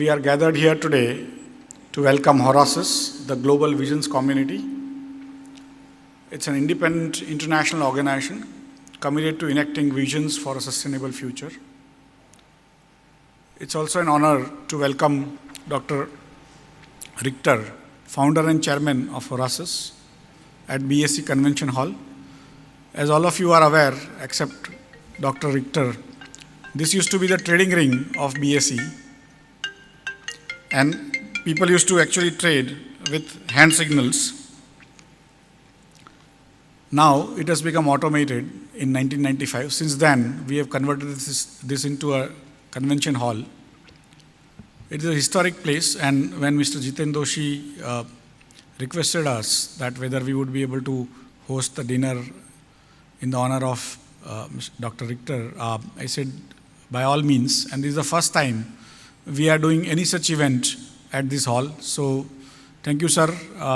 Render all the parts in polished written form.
we are gathered here today to welcome Horasis, the Global Visions Community. It's an independent international organization committed to enacting visions for a sustainable future. It's also an honor to welcome Dr. Richter, founder and chairman of Horasis, at BSc Convention Hall. As all of you are aware, except Dr. Richter, this used to be the trading ring of BSc, and people used to actually trade with hand signals. Now it has become automated in 1995. Since then, we have converted this into a convention hall. It is a historic place, and when Mr. Jiten Doshi requested us that whether we would be able to host the dinner in the honor of Dr. Richter, I said, by all means, and this is the first time we are doing any such event at this hall. So thank you, sir,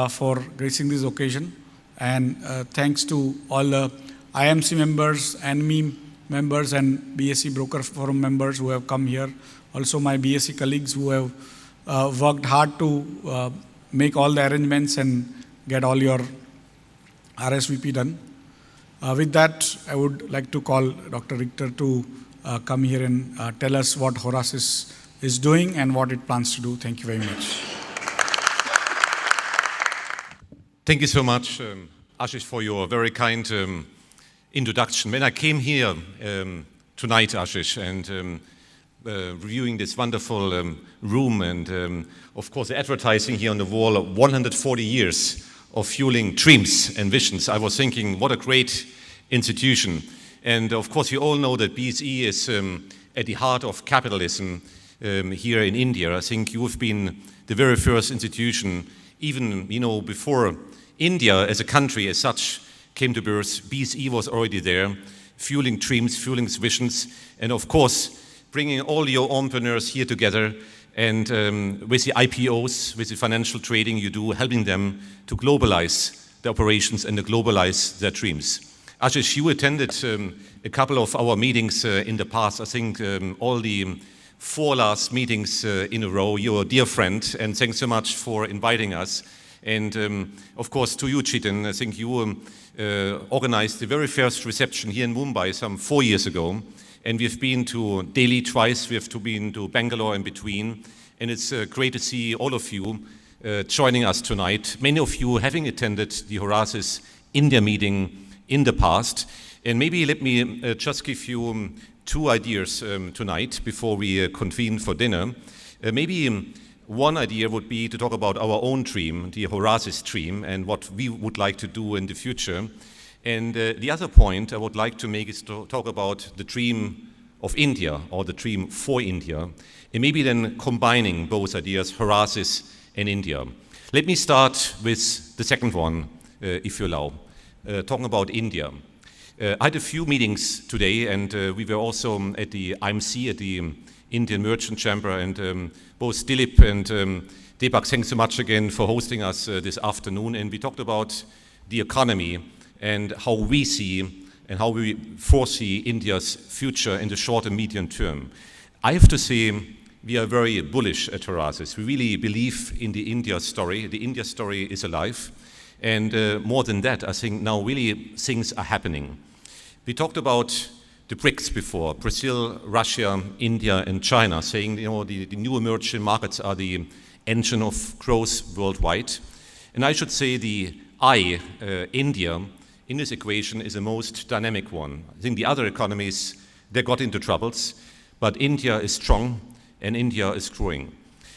for gracing this occasion, and thanks to all the IMC members, NME members, and BSc Broker Forum members who have come here. Also my BSc colleagues who have worked hard to make all the arrangements and get all your RSVP done. With that, I would like to call Dr. Richter to come here and tell us what Horasis is doing and what it plans to do. Thank you very much. Thank you so much, Ashish, for your very kind introduction. When I came here tonight, Ashish, and reviewing this wonderful room and, of course, the advertising here on the wall of 140 years of fueling dreams and visions, I was thinking, what a great institution. And of course, you all know that BSE is at the heart of capitalism here in India. I think you have been the very first institution, even before India as a country as such came to birth. BSE was already there, fueling dreams, fueling visions, and of course, bringing all your entrepreneurs here together and with the IPOs, with the financial trading you do, helping them to globalize the operations and to globalize their dreams. Ashish, you attended a couple of our meetings in the past. I think all the 4 last meetings in a row. You're a dear friend, and thanks so much for inviting us. And of course, to you, Chetan, I think you organized the very first reception here in Mumbai some 4 years ago. And we've been to Delhi twice, we've been to Bangalore in between. And it's great to see all of you joining us tonight. Many of you having attended the Horasis India meeting in the past. And maybe let me just give you 2 ideas tonight before we convene for dinner. Maybe one idea would be to talk about our own dream, the Horasis dream, and what we would like to do in the future. And the other point I would like to make is to talk about the dream of India, or the dream for India, and maybe then combining both ideas, Horasis and India. Let me start with the second one, if you allow, talking about India. I had a few meetings today, and we were also at the IMC, at the Indian Merchant Chamber, and both Dilip and Deepak, thanks so much again for hosting us this afternoon. And we talked about the economy and how we see and how we foresee India's future in the short and medium term. I have to say, we are very bullish at Horasis. We really believe in the India story. The India story is alive. And more than that, I think now really things are happening. We talked about the BRICS before, Brazil, Russia, India, and China, saying the new emerging markets are the engine of growth worldwide. And I should say the India, in this equation is the most dynamic one. I think the other economies, they got into troubles, but India is strong and India is growing.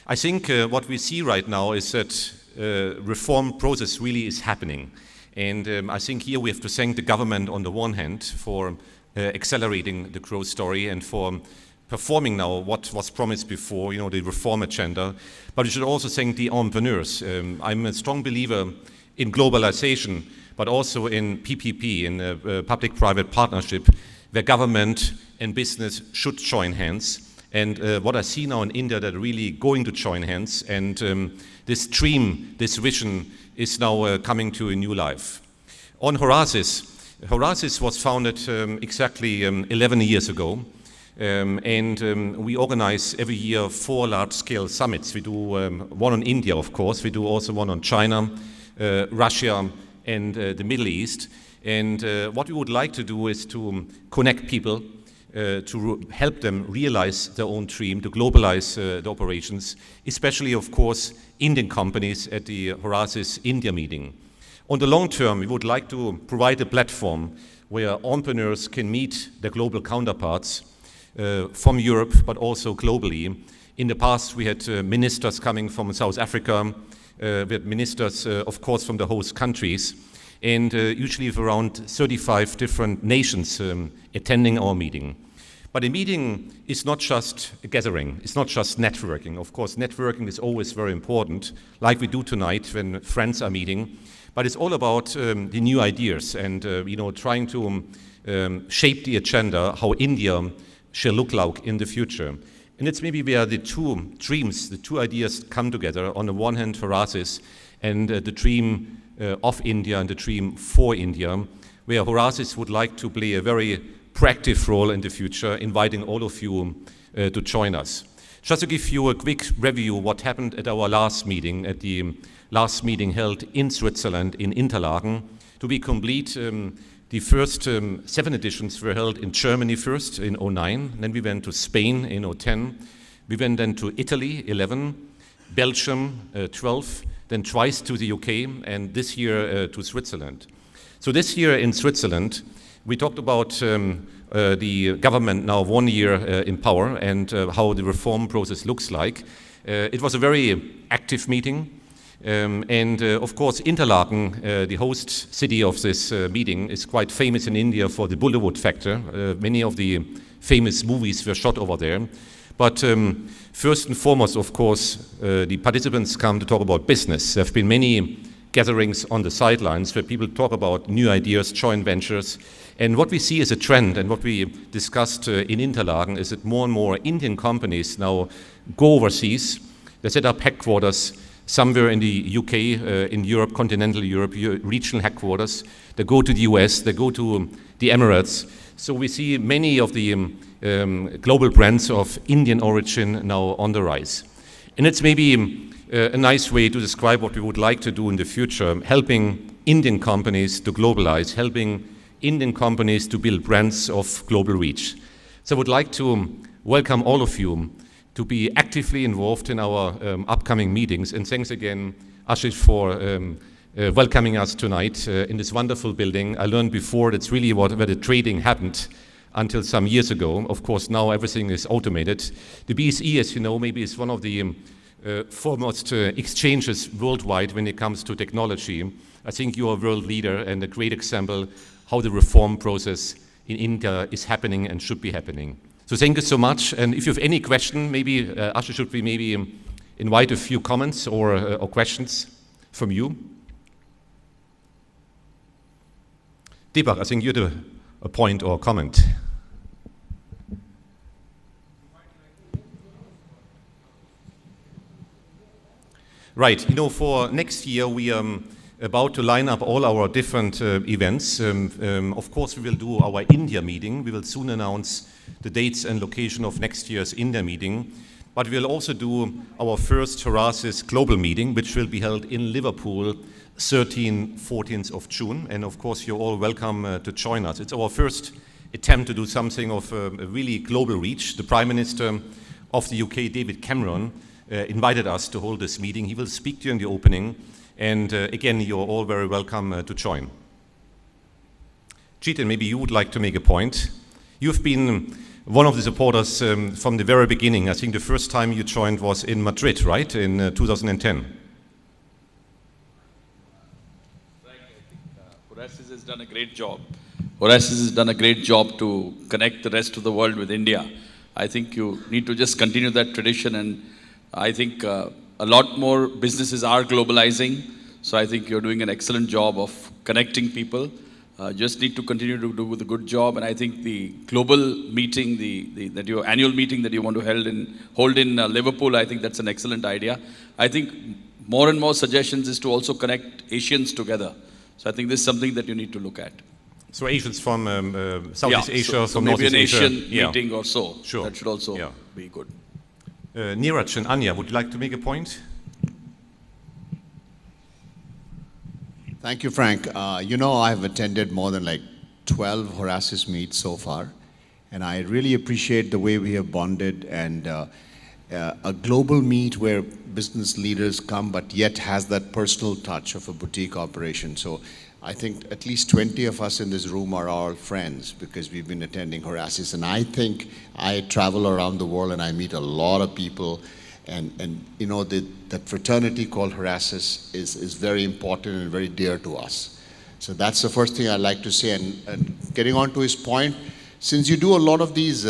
I think what we see right now is that reform process really is happening. And I think here we have to thank the government on the one hand for accelerating the growth story and for performing now what was promised before, the reform agenda. But we should also thank the entrepreneurs. I'm a strong believer in globalization, but also in PPP, in public-private partnership, where government and business should join hands. And what I see now in India, that are really going to join hands, and this dream, this vision is now coming to a new life. On Horasis, Horasis was founded exactly 11 years ago We organize every year 4 large-scale summits. We do one on India, of course. We do also one on China, Russia, and the Middle East. And what we would like to do is to connect people, to help them realize their own dream, to globalize the operations, especially, of course, Indian companies at the Horasis India meeting. On the long term, we would like to provide a platform where entrepreneurs can meet their global counterparts from Europe, but also globally. In the past, we had ministers coming from South Africa, we had ministers, of course, from the host countries, and usually around 35 different nations attending our meeting. But a meeting is not just a gathering, it's not just networking. Of course, networking is always very important, like we do tonight when friends are meeting, but it's all about the new ideas and trying to shape the agenda, how India shall look like in the future. And it's maybe where the two dreams, the two ideas come together. On the one hand, Horasis, and the dream of India and the dream for India, where Horasis would like to play a very proactive role in the future, inviting all of you to join us. Just to give you a quick review of what happened at our last meeting, at the last meeting held in Switzerland, in Interlaken. To be complete, the first 7 editions were held in Germany first in 2009, then we went to Spain in 2010, we went then to Italy, 11, Belgium, 12, then twice to the UK, and this year to Switzerland. So this year in Switzerland, we talked about the government now 1 year in power and how the reform process looks like. It was a very active meeting. Of course, Interlaken, the host city of this meeting, is quite famous in India for the Bollywood factor. Many of the famous movies were shot over there. But first and foremost, of course, the participants come to talk about business. There have been many gatherings on the sidelines where people talk about new ideas, joint ventures. And what we see as a trend, and what we discussed in Interlaken, is that more and more Indian companies now go overseas. They set up headquarters somewhere in the UK, in Europe, continental Europe, regional headquarters. They go to the US, they go to the Emirates. So we see many of the global brands of Indian origin now on the rise. And it's maybe a nice way to describe what we would like to do in the future, helping Indian companies to globalize, helping Indian companies to build brands of global reach. So I would like to welcome all of you to be actively involved in our upcoming meetings. And thanks again, Ashish, for welcoming us tonight in this wonderful building. I learned before that's really where the trading happened until some years ago. Of course, now everything is automated. The BSE, as you know, maybe is one of the foremost exchanges worldwide when it comes to technology. I think you are a world leader and a great example how the reform process in India is happening and should be happening. So thank you so much. And if you have any question, maybe Ashish, should we maybe invite a few comments or questions from you? Deepak, I think you had a point or a comment. Right, for next year we are about to line up all our different events. Of course, we will do our India meeting. We will soon announce the dates and location of next year's India meeting. But we'll also do our first Horasis global meeting, which will be held in Liverpool, 13th, 14th of June. And of course, you're all welcome to join us. It's our first attempt to do something of a really global reach. The Prime Minister of the UK, David Cameron, invited us to hold this meeting. He will speak during the opening. And again, you're all very welcome to join. Chetan, maybe you would like to make a point. You've been one of the supporters from the very beginning. I think the first time you joined was in Madrid, right, in 2010. Right. I think Horasis has done a great job. Horasis has done a great job to connect the rest of the world with India. I think you need to just continue that tradition, and I think a lot more businesses are globalizing. So I think you're doing an excellent job of connecting people. Just need to continue to do the good job, and I think the global meeting, your annual meeting that you want to hold in Liverpool, I think that's an excellent idea. I think more and more suggestions is to also connect Asians together. So I think this is something that you need to look at. So Asians from Southeast Asia, so from maybe an Northeast Asia. Asian meeting or so. Sure. That should also Yeah. be good. Neeraj and Anya, would you like to make a point? Thank you, Frank. I've attended more than like 12 Horasis meets so far, and I really appreciate the way we have bonded and a global meet where business leaders come, but yet has that personal touch of a boutique operation. So I think at least 20 of us in this room are all friends because we've been attending Horasis, and I think I travel around the world and I meet a lot of people. And that fraternity called Horasis is very important and very dear to us. So that's the first thing I'd like to say. And getting on to his point, since you do a lot of these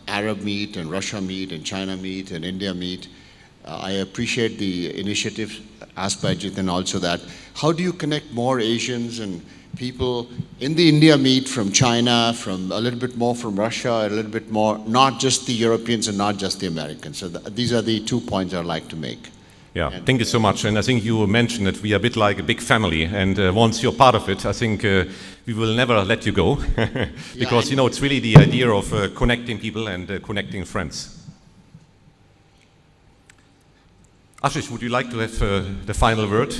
Arab meet and Russia meet and China meet and India meet, I appreciate the initiative asked by Jitin also that how do you connect more Asians and people in the India meet from China, from a little bit more from Russia, a little bit more, not just the Europeans and not just the Americans. So these are the 2 points I'd like to make. Yeah, thank you so much. And I think you mentioned that we are a bit like a big family. And once you're part of it, I think we will never let you go. Because, it's really the idea of connecting people and connecting friends. Ashish, would you like to have the final word?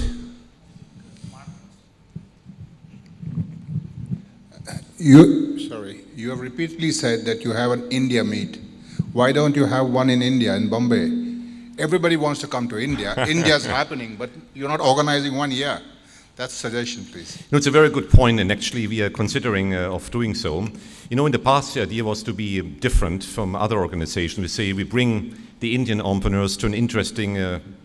You have repeatedly said that you have an India meet. Why don't you have one in India, in Bombay? Everybody wants to come to India. India's happening, but you're not organizing one here. That's a suggestion, please. No, it's a very good point, and actually we are considering of doing so. In the past, the idea was to be different from other organizations. We say we bring the Indian entrepreneurs to an interesting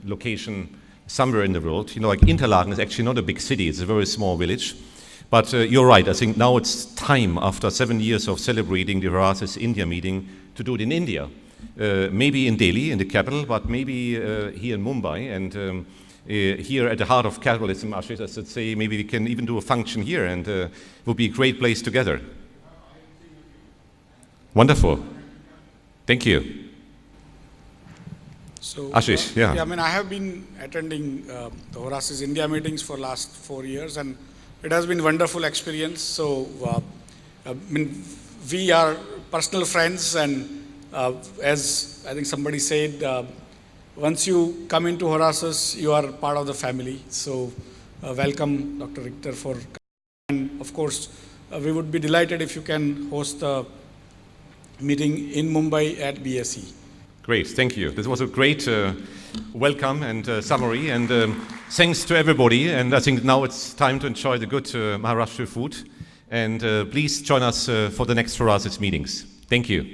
location somewhere in the world. Like Interlaken is actually not a big city, it's a very small village. But you're right, I think now it's time, after 7 years of celebrating the Horasis India meeting, to do it in India. Maybe in Delhi, in the capital, but maybe here in Mumbai. And here at the heart of capitalism, Ashish, I should say, maybe we can even do a function here, and it would be a great place together. Wonderful. Thank you. So, Ashish, yeah. I have been attending the Horasis India meetings for last 4 years, and it has been wonderful experience. So, we are personal friends, and as I think somebody said, once you come into Horasis, you are part of the family. So, welcome, Dr. Richter, for coming. And of course, we would be delighted if you can host the meeting in Mumbai at BSE. Great, thank you. This was a great welcome and summary, and thanks to everybody. And I think now it's time to enjoy the good Maharashtra food. And please join us for the next Horasis meetings. Thank you.